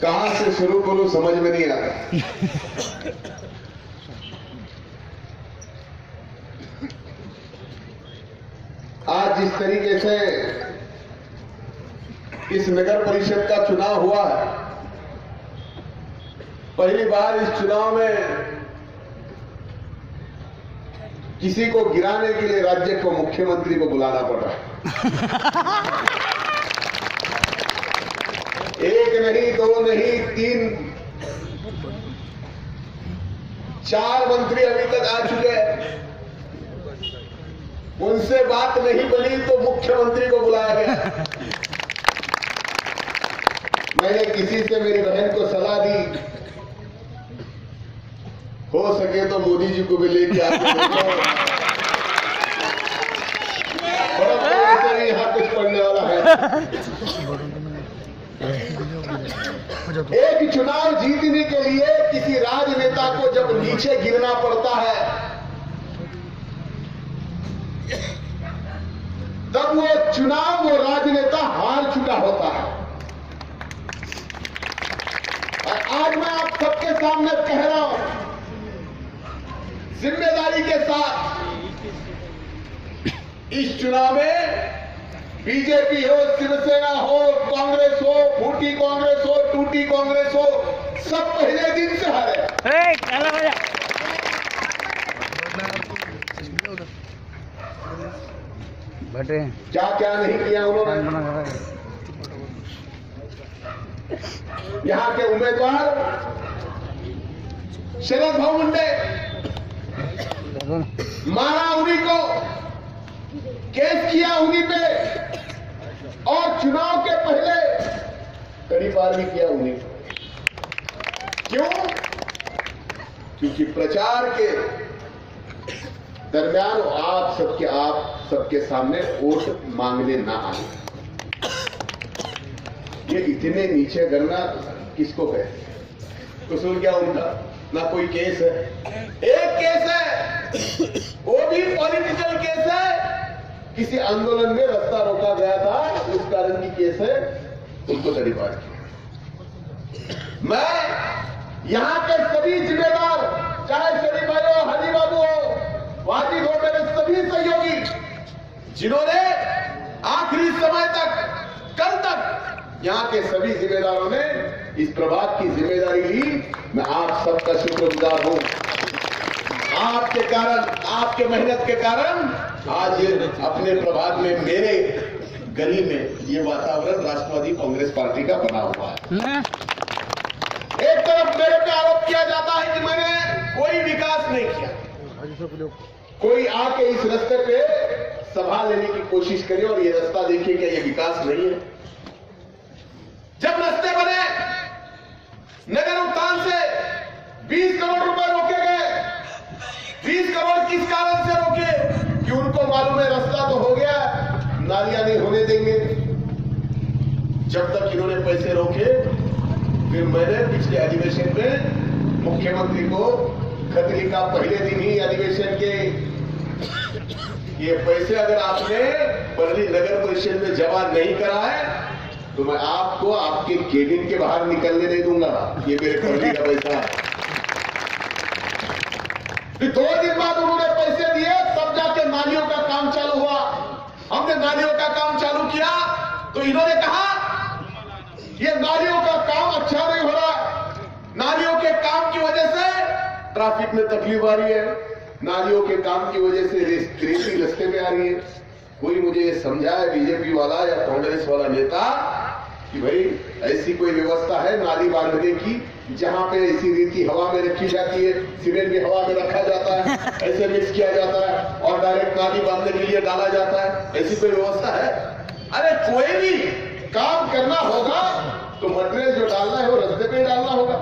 कहां से शुरू करूं समझ में नहीं आता। आज जिस तरीके से इस नगर परिषद का चुनाव हुआ है, पहली बार इस चुनाव में किसी को गिराने के लिए राज्य को मुख्यमंत्री को बुलाना पड़ रहा है। एक नहीं, दो नहीं, तीन, चार मंत्री अभी तक आ चुके हैं। उनसे बात नहीं बनी तो मुख्यमंत्री को बुलाया गया। मैंने किसी से मेरी बहन को सलाह दी, हो सके तो मोदी जी को भी लेके आके यहाँ कुछ पढ़ने वाला है। एक चुनाव जीतने के लिए किसी राजनेता को जब नीचे गिरना पड़ता है, तब वो चुनाव वो राजनेता हार चुका होता है। और आज मैं आप सबके सामने कह रहा हूं, जिम्मेदारी के साथ, इस चुनाव में बीजेपी हो, शिवसेना हो, कांग्रेस हो, फूटी कांग्रेस हो, टूटी कांग्रेस हो, सब पहले दिन से हारे। क्या क्या नहीं किया उन्होंने। यहाँ के उम्मीदवार शरद मुंडे, मारा उन्हीं को, केस किया उन्हीं पे, और चुनाव के पहले कड़ी पार भी किया उन्हीं को। क्यों? क्योंकि प्रचार के दरमियान आप सबके सामने वोट मांगने ना आए। ये इतने नीचे गिरना किसको कहते हैं? कसूर क्या उनका? ना कोई केस है। एक केस है, वो भी पॉलिटिकल केस है। किसी आंदोलन में रास्ता रोका गया था, उस कारण की केस है, उनको तड़ीपार किया। मैं यहां के सभी जिम्मेदार, चाहे शरीफ भाई हो, हनी बाबू हो, वाजिद हो, मेरे सभी सहयोगी, जिन्होंने आखिरी समय तक, कल तक यहां के सभी जिम्मेदारों ने इस प्रभाग की जिम्मेदारी ली, मैं आप सबका शुक्रगुजार हूं। आपके कारण, आपके मेहनत के कारण आज ये अपने प्रभाग में, मेरे गली में ये वातावरण राष्ट्रवादी कांग्रेस पार्टी का बना हुआ है। एक तरफ मेरे पे आरोप किया जाता है कि मैंने कोई विकास नहीं किया। कोई आके इस रास्ते पे सभा लेने की कोशिश करे और ये रास्ता देखिए क्या ये विकास नहीं है। जब रास्ते बने, नगर उद्यान से 20 करोड़ रुपए रोके गए। 20 करोड़ किस कारण से रोके? कि उनको मालूम है रास्ता तो हो गया, नालियां नहीं होने देंगे। जब तक इन्होंने पैसे रोके, फिर मैंने पिछले अधिवेशन में मुख्यमंत्री को खत लिखा, पहले दिन ही अधिवेशन के, ये पैसे अगर आपने बरली नगर परिषद में जमा नहीं करा है तो मैं आपको आपके केबिन के बाहर निकलने नहीं दूंगा। ये मेरे फर्जी का पैसा है। फिर 2 दिन बाद उन्होंने पैसे दिए, तब जाके नालियों का काम चालू हुआ। हमने नालियों का काम चालू किया तो इन्होंने कहा ये नालियों का काम अच्छा नहीं हो रहा, नालियों के काम की वजह से ट्रैफिक में तकलीफ आ रही है, नालियों के काम की वजह से रेती रास्ते में आ रही है। कोई मुझे ये समझाए, बीजेपी वाला या कांग्रेस वाला नेता, कि भाई ऐसी कोई व्यवस्था है नाली बांधने की जहां पे ऐसी रेती हवा में रखी जाती है, सीमेंट भी हवा में रखा जाता है, ऐसे मिक्स किया जाता है और डायरेक्ट नाली बांधने के लिए डाला जाता है, ऐसी कोई व्यवस्था है? अरे कोई भी काम करना होगा तो मटेरियल जो डालना है वो रास्ते पे ही डालना होगा,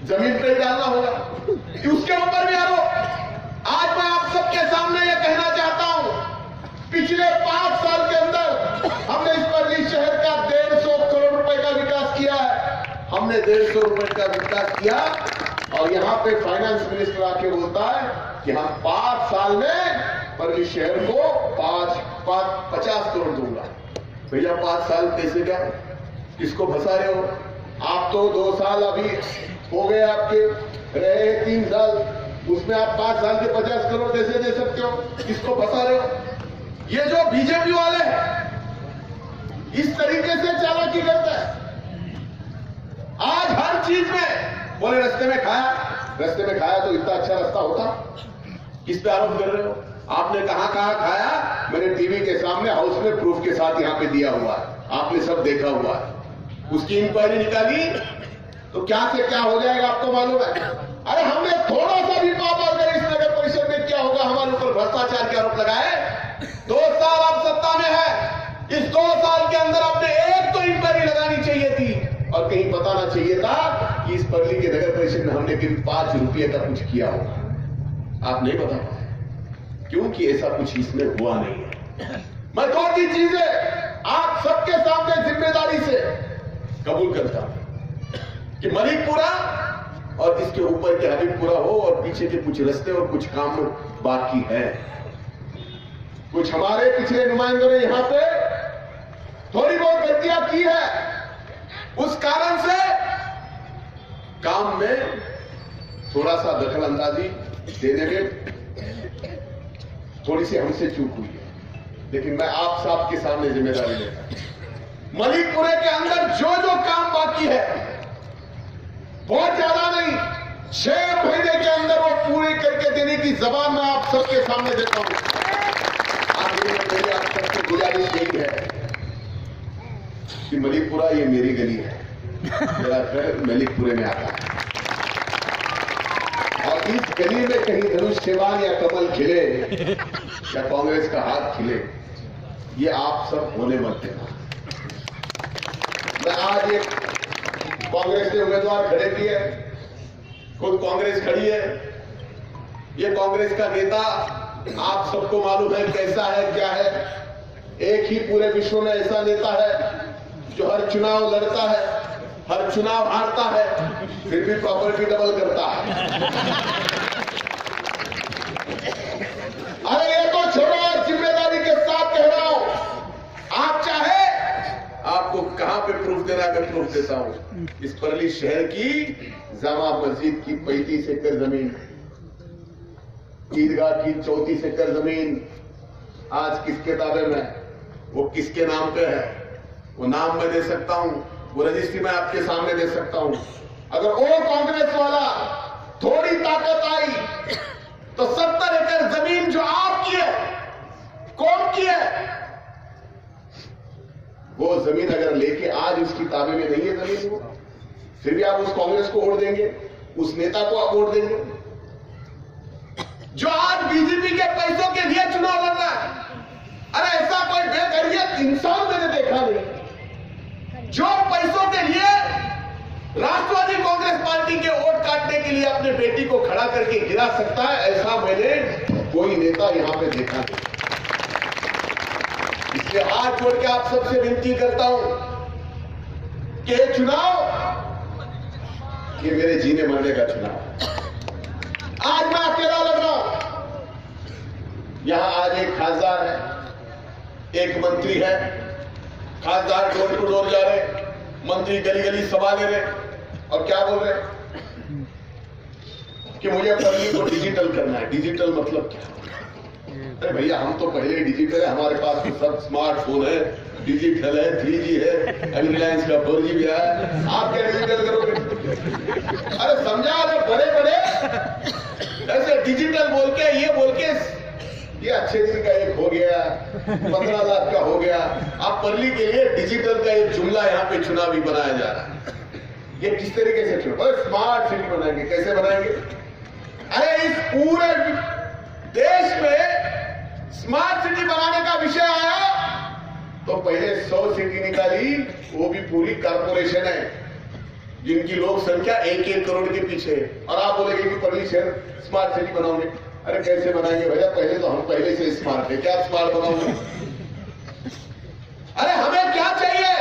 जमीन पे ही डालना होगा। उसके ऊपर भी आरोप। आज मैं आप सबके सामने ये कहना चाहता हूं, पिछले 5 साल के अंदर हमने इस बरली शहर का 150 करोड़ रुपए का विकास किया है। हमने 150 रुपए का विकास किया और यहाँ पे फाइनेंस मिनिस्टर आके बोलता है कि हम 5 साल में बरली शहर को 50 करोड़ दूंगा। भैया 5 साल कैसे गया? किसको फंसा रहे हो? आप तो 2 साल अभी हो गए आपके, रहे 3 साल, उसमें आप 5 साल के 50 करोड़ कैसे दे सकते हो? किसको फंसा रहे हो? ये जो बीजेपी वाले हैं इस तरीके से चालाकी करता है। आज हर चीज में बोले रास्ते में खाया तो इतना अच्छा रास्ता होता। किस पे आरोप कर रहे हो? आपने कहां खाया? मैंने टीवी के सामने हाउस में प्रूफ के साथ यहां पे दिया हुआ है, आपने सब देखा हुआ है। उसकी इंक्वायरी निकाली तो क्या से क्या हो जाएगा आपको मालूम है? अरे हमने थोड़ा सा भी पाप अगर इस नगर परिषद में क्या होगा, हमारे ऊपर भ्रष्टाचार के आरोप लगाए। 2 साल आप सत्ता में है, इस 2 साल के अंदर आपने एक तो इंक्वायरी लगानी चाहिए थी और कहीं बताना चाहिए था कि इस पर्ली के नगर परिषद में हमने करीब 5 रुपये का कुछ किया होगा। आप नहीं बता पाए क्योंकि ऐसा कुछ इसमें हुआ नहीं है। मैं 2-3 चीजें आप सबके सामने जिम्मेदारी से कबूल करता हूं कि मलिकपुरा और इसके ऊपर के हबीबपुरा हो और पीछे के कुछ रास्ते और कुछ काम बाकी है। कुछ हमारे पिछले नुमाइंदों ने यहां पे थोड़ी बहुत गलतियां की है, उस कारण से काम में थोड़ा सा दखल अंदाजी देने में थोड़ी सी हमसे चूक हुई है, लेकिन मैं आप सबके सामने जिम्मेदारी लेता हूं। मलिकपुरे के अंदर जो काम बाकी है, बहुत ज्यादा नहीं, 6 महीने के अंदर वो पूरी करके देने की जबान मैं आप सबके सामने देता हूं। मेरी आप सबसे गुजारिश यही है कि मलिकपुरा ये मेरी गली है, मेरा घर मलिकपुरे में आता है और इस गली में कहीं धनुष सेवान या कमल खिले या कांग्रेस का हाथ खिले, ये आप सब होने मत देना। मैं आज एक कांग्रेस ने उम्मीदवार खड़े किए, खुद कांग्रेस खड़ी है, ये कांग्रेस का नेता आप सबको मालूम है कैसा है क्या है। एक ही पूरे विश्व में ऐसा नेता है जो हर चुनाव लड़ता है, हर चुनाव हारता है, फिर भी प्रॉपर्टी डबल करता है। अरे ये तो छोड़ो, जिम्मेदारी के साथ कह रहा हूं, आप चाहे आपको कहां पे प्रूफ देना मैं प्रूफ देता हूं। इस पर्ली शहर की जामा मस्जिद की 35 एकड़ जमीन, ईदगाह की 34 एकड़ जमीन आज किसके दावे में, वो किसके नाम पे है, वो नाम मैं दे सकता हूं, वो रजिस्ट्री मैं आपके सामने दे सकता हूं। अगर वो कांग्रेस वाला थोड़ी ताकत आई तो 70 एकड़ जमीन जो आपकी है, कौन की है, वो जमीन अगर लेके आज उसकी ताबे में नहीं है जमीन, वो फिर भी आप उस कांग्रेस को वोट देंगे, उस नेता को आप वोट देंगे जो आज बीजेपी के पैसों के लिए चुनाव लड़ रहा है। अरे ऐसा कोई बेगैरत इंसान मैंने देखा नहीं जो पैसों के लिए राष्ट्रवादी कांग्रेस पार्टी के वोट काटने के लिए अपने बेटी को खड़ा करके गिरा सकता है। ऐसा मैंने कोई नेता यहां पे देखा नहीं। इसलिए हाथ जोड़ के आप सबसे विनती करता हूं कि ये चुनाव ये मेरे जीने मरने का चुनाव। आज मैं अकेला लड़ रहा हूं, यहां आज एक खासदार है, एक मंत्री है, खासदार डोर टू डोर जा रहे, मंत्री गली गली सभा ले रहे और क्या बोल रहे कि मुझे पर्ली को डिजिटल करना है। डिजिटल मतलब क्या? अरे भैया हम तो पहले ही डिजिटल है, हमारे पास तो सब स्मार्टफोन है, डिजिटल है, 3G है, अभी रिलायंस का 4G भी है, आप क्या डिजिटल करोगे? अरे समझा, अरे बड़े बड़े ऐसे डिजिटल बोल के ये अच्छे दिन का एक हो गया, 15 लाख का हो गया। आप पर्ली के लिए डिजिटल का एक जुमला यहाँ पे चुनावी बनाया जा रहा है। ये किस तरीके से चुनाव? स्मार्ट सिटी बनाएंगे, कैसे बनाएंगे? अरे इस पूरे देश में स्मार्ट सिटी बनाने का विषय आया तो पहले 100 सिटी निकाली, वो भी पूरी कारपोरेशन है जिनकी लोक संख्या 1-1 करोड़ के पीछे है, और आप बोलेंगे कि पर्ली शहर स्मार्ट सिटी बनाओगे। अरे कैसे बनाएंगे भैया, पहले तो हम पहले से स्मार्ट है, क्या स्मार्ट बनाओगे? अरे हमें क्या चाहिए?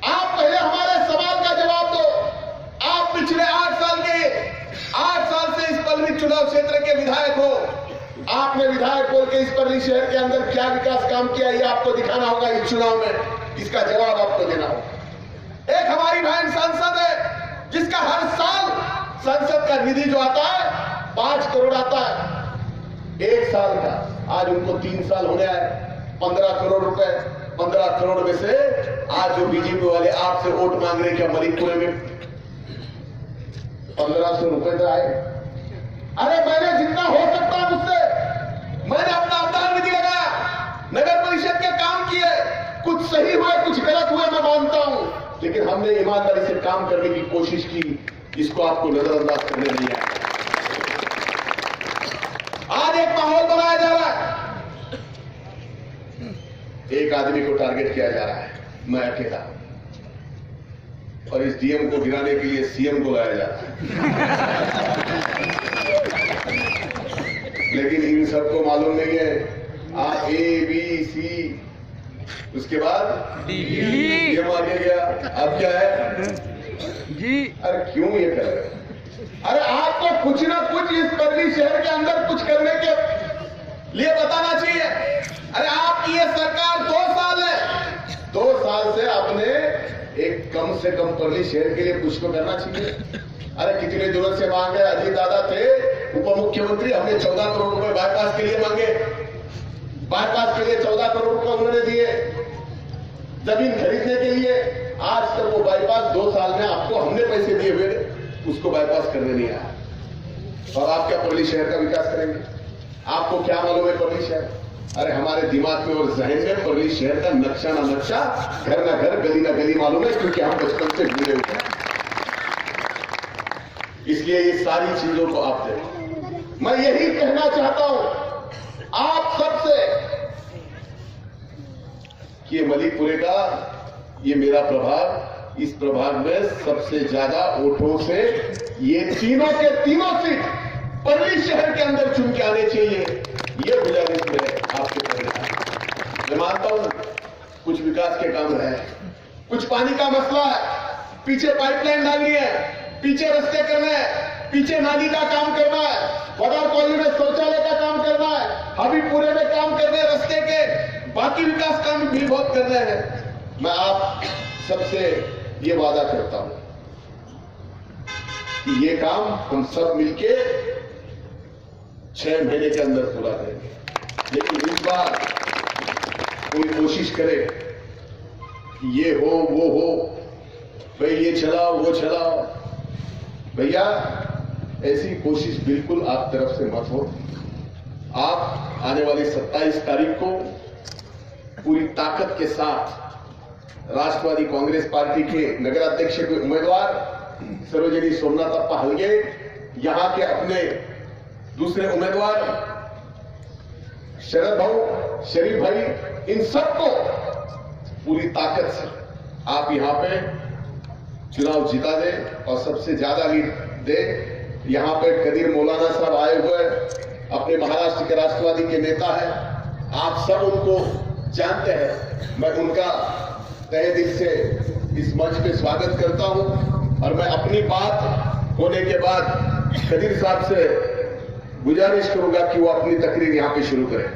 आप पहले हमारे सवाल का जवाब दो। आप पिछले 8 साल से इस पर्ली चुनाव क्षेत्र के विधायक हो, आपने विधायक बोल के इस पर्ली शहर के अंदर क्या विकास काम किया, ये आपको दिखाना होगा इस चुनाव में, इसका जवाब आपको देना होगा। एक हमारी बहन सांसद है जिसका हर साल संसद का निधि जो आता है 5 करोड़ आता है 1 साल का। आज उनको 3 साल होने आए, 15 करोड़ रुपए। 15 करोड़ में से आज जो बीजेपी वाले आपसे वोट मांग रहे क्या मलिकपुर में 1500 रुपए तो आए। अरे मैंने जितना हो सकता है मुझसे, मैंने अपना अवदान निधि लगाया, नगर परिषद के काम किए, कुछ सही हुए कुछ गलत हुए मैं मानता हूं, लेकिन हमने ईमानदारी से काम करने की कोशिश की, इसको आपको नजरअंदाज करने नहीं आया। आज एक माहौल बनाया जा रहा है, एक आदमी को टारगेट किया जा रहा है, मैं अकेला, और इस डीएम को गिराने के लिए सीएम को लाया जा रहा है। लेकिन इन सबको मालूम नहीं है A B C उसके बाद ये आगे गया, अब क्या है जी। अरे क्यों ये कर रहे हैं? अरे आपको कुछ ना कुछ इस बदली शहर के अंदर कुछ करने के लिए बताना चाहिए। अरे आपकी ये सरकार 2 साल है, 2 साल से आपने एक कम से कम परली शहर के लिए कुछ तो करना चाहिए। अरे कितने दिनों से मांगे, अजीत दादा थे उप मुख्यमंत्री, हमने 14 करोड़ रुपए बाईपास के लिए मांगे, बाईपास के लिए 14 करोड़ रुपए उन्होंने दिए, जमीन खरीदने के लिए। आज तक वो बाईपास 2 साल में आपको हमने पैसे दिए हुए उसको बाईपास करने नहीं आया। और आप क्या परली शहर का विकास करेंगे? आपको क्या मालूम है परली शहर? अरे हमारे दिमाग में और जहन में परली शहर का नक्शा ना नक्शा, घर ना घर, गली ना गली मालूम है, क्योंकि हम बचपन से जुड़े हुए हैं। इसलिए ये सारी चीजों को आप देखें। मैं यही कहना चाहता हूं आप सबसे कि ये मलिकपुरे का ये मेरा प्रभाग, इस प्रभाग में सबसे ज्यादा वोटों से ये तीनों के तीनों सीट परली शहर के अंदर चुन के आने चाहिए, ये गुजारिश है आपके परिणाम। मैं मानता हूं कुछ विकास के काम है, कुछ पानी का मसला है, पीछे पाइपलाइन डालनी है, पीछे रास्ते करने हैं, पीछे नाली का काम करना है, वडार कॉलोनी में शौचालय का काम करना है, हबीबपुरे में काम करने हैं रास्ते के, बाकी विकास काम भी बहुत करने हैं। मैं आप सबसे ये वादा करता हूं कि ये काम हम सब मिलके 6 महीने के अंदर पूरा करेंगे। लेकिन इस बार कोई कोशिश करे कि ये हो वो हो, भाई ये चलाओ वो चलाओ, भैया ऐसी कोशिश बिल्कुल आप तरफ से मत हो। आप आने वाली 27 तारीख को पूरी ताकत के साथ राष्ट्रवादी कांग्रेस पार्टी के नगर अध्यक्ष के उम्मीदवार सरोजिनी सोमनाथप्पा हलगे, यहां के अपने दूसरे उम्मीदवार शरद भाऊ, शरीफ भाई, इन सबको पूरी ताकत से आप यहां पे चुनाव जिता दे और सबसे ज्यादा लीड दे। यहां पे कदीर मौलाना साहब आए हुए, अपने महाराष्ट्र के राष्ट्रवादी के नेता हैं, आप सब उनको जानते हैं। मैं उनका तहे दिल से इस मंच पे स्वागत करता हूं और मैं अपनी बात होने के बाद कदीर साहब से गुजारिश करूंगा कि वो अपनी तकरीर यहां पे शुरू करें।